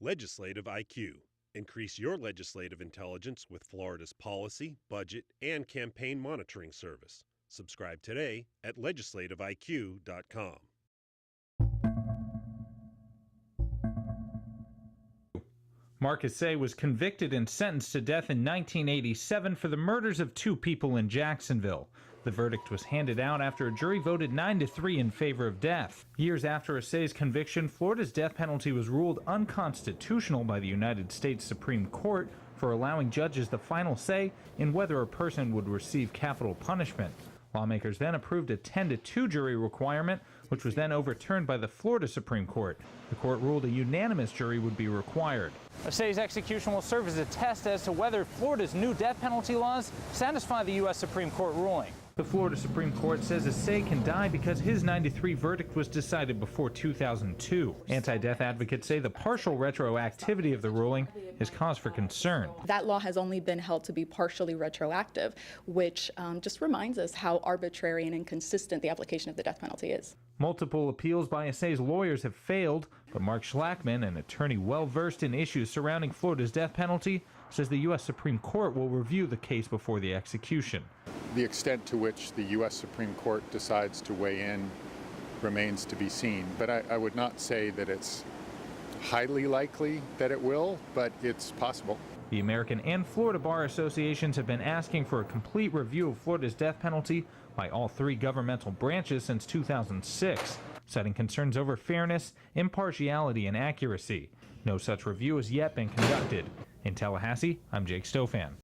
Legislative IQ. Increase your legislative intelligence with Florida's policy, budget, and campaign monitoring service. Subscribe today at legislativeiq.com. Marcus Seay was convicted and sentenced to death in 1987 for the murders of two people in Jacksonville. The verdict was handed out after a jury voted 9-3 in favor of death. Years after Seay's conviction, Florida's death penalty was ruled unconstitutional by the United States Supreme Court for allowing judges the final say in whether a person would receive capital punishment. Lawmakers then approved a 10-2 jury requirement, which was then overturned by the Florida Supreme Court. The court ruled a unanimous jury would be required. Seay's execution will serve as a test as to whether Florida's new death penalty laws satisfy the U.S. Supreme Court ruling. The Florida Supreme Court says Seay can die because his 93 verdict was decided before 2002. Anti-death advocates say the partial retroactivity of the ruling is cause for concern. That law has only been held to be partially retroactive, which just reminds us how arbitrary and inconsistent the application of the death penalty is. Multiple appeals by Seay's lawyers have failed, but Mark Schlackman, an attorney well-versed in issues surrounding Florida's death penalty, says the U.S. Supreme Court will review the case before the execution. The extent to which the U.S. Supreme Court decides to weigh in remains to be seen, but I would not say that it's highly likely that it will, but it's possible. The American and Florida Bar Associations have been asking for a complete review of Florida's death penalty by all three governmental branches since 2006, citing concerns over fairness, impartiality, and accuracy. No such review has yet been conducted. In Tallahassee, I'm Jake Stofan.